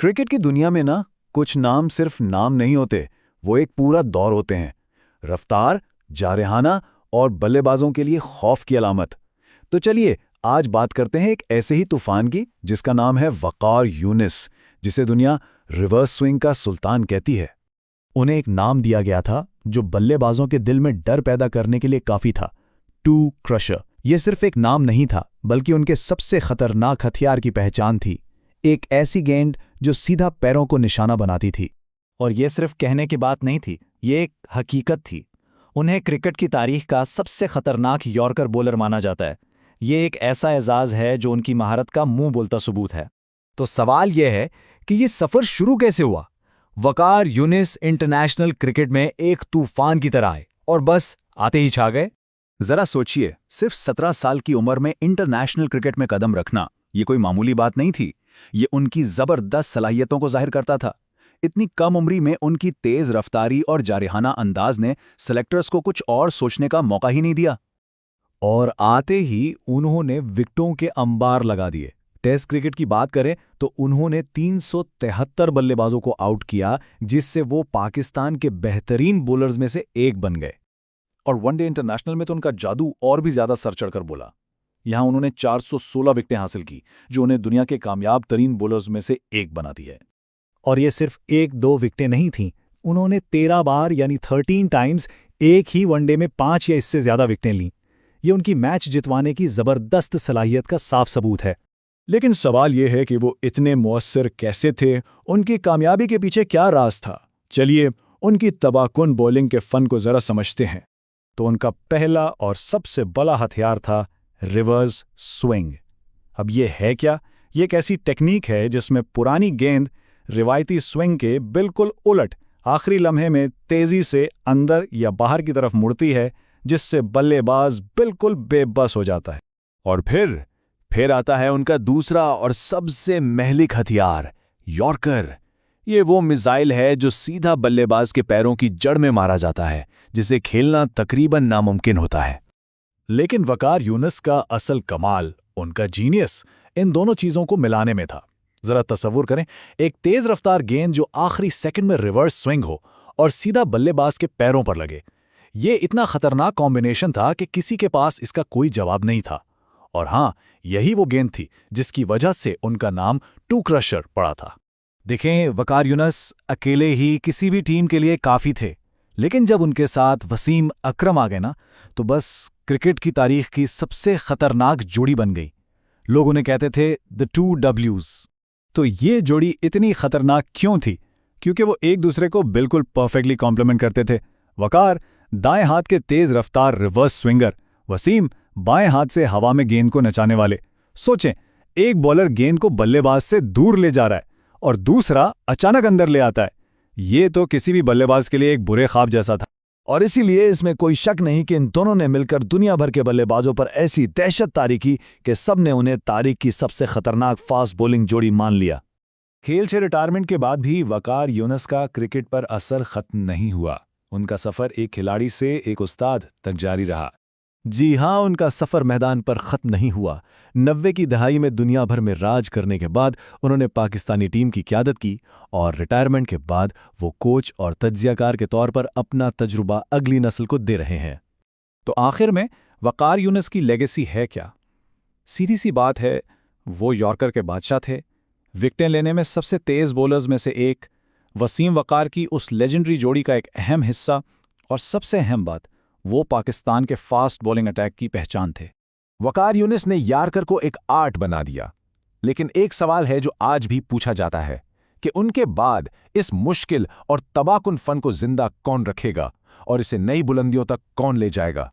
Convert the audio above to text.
Cricket की दुनिया में ना कुछ नाम सिर्फ नाम नहीं होते, वो एक पूरा दौर होते हैं। रफ्तार, जारहाना और बल्लेबाजों के लिए खौफ की अलामत। तो चलिए आज बात करते हैं एक ऐसे ही तूफान की जिसका नाम है वकार यूनिस, जिसे दुनिया रिवर्स स्विंग का सुल्तान कहती है। उन्हें एक नाम दिया गया था जो बल्लेबाजों के दिल में डर पैदा करने के लिए काफी था, टू क्रशर। यह सिर्फ एक नाम नहीं था, बल्कि उनके सबसे खतरनाक हथियार की पहचान थी। एक ऐसी गेंद जो सीधा पैरों को निशाना बनाती थी। और ये सिर्फ कहने की बात नहीं थी, ये एक हकीकत थी। उन्हें क्रिकेट की तारीख का सबसे खतरनाक यॉर्कर बॉलर माना जाता है। ये एक ऐसा एजाज है जो उनकी महारत का मुंह बोलता सबूत है। तो सवाल यह है कि ये सफर शुरू कैसे हुआ। वकार यूनिस इंटरनेशनल क्रिकेट में एक तूफान की तरह आए और बस आते ही छा गए। जरा सोचिए, सिर्फ 17 साल की उम्र में इंटरनेशनल क्रिकेट में कदम रखना ये कोई मामूली बात नहीं थी। ये उनकी जबरदस्त सलाहियतों को जाहिर करता था। इतनी कम उम्री में उनकी तेज रफ्तारी और जारहाना अंदाज ने सेलेक्टर्स को कुछ और सोचने का मौका ही नहीं दिया। और आते ही उन्होंने विकेटों के अंबार लगा दिए। टेस्ट क्रिकेट की बात करें तो उन्होंने 373 बल्लेबाजों को आउट किया, जिससे वो पाकिस्तान के बेहतरीन बॉलर्स में से एक बन गए। और वनडे इंटरनेशनल में तो उनका जादू और भी ज्यादा सर चढ़कर बोला। यहां उन्होंने 416 विकेटें हासिल की, जो उन्हें दुनिया के कामयाब तरीन बॉलर्स में से एक बनाती है। और ये सिर्फ एक दो विकेटें नहीं थीं, उन्होंने 13 बार यानी 13 टाइम्स एक ही वनडे में 5 या इससे ज्यादा विकेटें लीं। ये उनकी मैच जितवाने की जबरदस्त सलाहियत का साफ सबूत है। लेकिन सवाल यह है कि वो इतने मुअस्सिर कैसे थे, उनकी कामयाबी के पीछे क्या राज था। चलिए उनकी तबाहकुन बॉलिंग के फन को जरा समझते हैं। तो उनका पहला और सबसे बड़ा हथियार था रिवर्स स्विंग। अब यह है क्या? ये एक ऐसी टेक्निक है जिसमें पुरानी गेंद रिवायती स्विंग के बिल्कुल उलट आखिरी लम्हे में तेजी से अंदर या बाहर की तरफ मुड़ती है, जिससे बल्लेबाज बिल्कुल बेबस हो जाता है। और फिर आता है उनका दूसरा और सबसे महलिक हथियार, यॉर्कर। ये वो मिसाइल है जो सीधा बल्लेबाज के पैरों की जड़ में मारा जाता है, जिसे खेलना तकरीबन नामुमकिन होता है। लेकिन वकार यूनिस का असल कमाल, उनका जीनियस, इन दोनों चीजों को मिलाने में था। जरा तसव्वुर करें, एक तेज रफ्तार गेंद जो आखिरी सेकंड में रिवर्स स्विंग हो और सीधा बल्लेबाज के पैरों पर लगे। ये इतना खतरनाक कॉम्बिनेशन था कि किसी के पास इसका कोई जवाब नहीं था। और हाँ, यही वो गेंद थी जिसकी वजह से उनका नाम टू क्रशर पड़ा था। देखें, वकार यूनिस अकेले ही किसी भी टीम के लिए काफी थे, लेकिन जब उनके साथ वसीम अकरम आ गए ना, तो बस क्रिकेट की तारीख की सबसे खतरनाक जोड़ी बन गई। लोग उन्हें कहते थे द टू डब्ल्यूज। तो ये जोड़ी इतनी खतरनाक क्यों थी? क्योंकि वो एक दूसरे को बिल्कुल परफेक्टली कॉम्प्लीमेंट करते थे। वकार दाएं हाथ के तेज रफ्तार रिवर्स स्विंगर, वसीम बाएं हाथ से हवा में गेंद को नचाने वाले। सोचें, एक बॉलर गेंद को बल्लेबाज से दूर ले जा रहा है और दूसरा अचानक अंदर ले आता है। ये तो किसी भी बल्लेबाज के लिए एक बुरे ख्वाब जैसा था। और इसीलिए इसमें कोई शक नहीं कि इन दोनों ने मिलकर दुनिया भर के बल्लेबाजों पर ऐसी दहशत तारी की कि सबने उन्हें तारीख की सबसे खतरनाक फास्ट बॉलिंग जोड़ी मान लिया। खेल से रिटायरमेंट के बाद भी वकार यूनिस का क्रिकेट पर असर खत्म नहीं हुआ। उनका सफर एक खिलाड़ी से एक उस्ताद तक जारी रहा। जी हाँ, उनका सफर मैदान पर खत्म नहीं हुआ। 90 की दहाई में दुनिया भर में राज करने के बाद उन्होंने पाकिस्तानी टीम की क़यादत की और रिटायरमेंट के बाद वो कोच और तज्ज़ियाकार के तौर पर अपना तजुर्बा अगली नस्ल को दे रहे हैं। तो आखिर में वकार यूनिस की लेगेसी है क्या? सीधी सी बात है, वो यॉर्कर के बादशाह थे, विकेटें लेने में सबसे तेज बॉलर्स में से एक, वसीम वकार की उस लेजेंडरी जोड़ी का एक अहम हिस्सा, और सबसे अहम बात, वो पाकिस्तान के फास्ट बॉलिंग अटैक की पहचान थे। वकार यूनिस ने यॉर्कर को एक आर्ट बना दिया। लेकिन एक सवाल है जो आज भी पूछा जाता है कि उनके बाद इस मुश्किल और तबाहकुन फन को जिंदा कौन रखेगा और इसे नई बुलंदियों तक कौन ले जाएगा।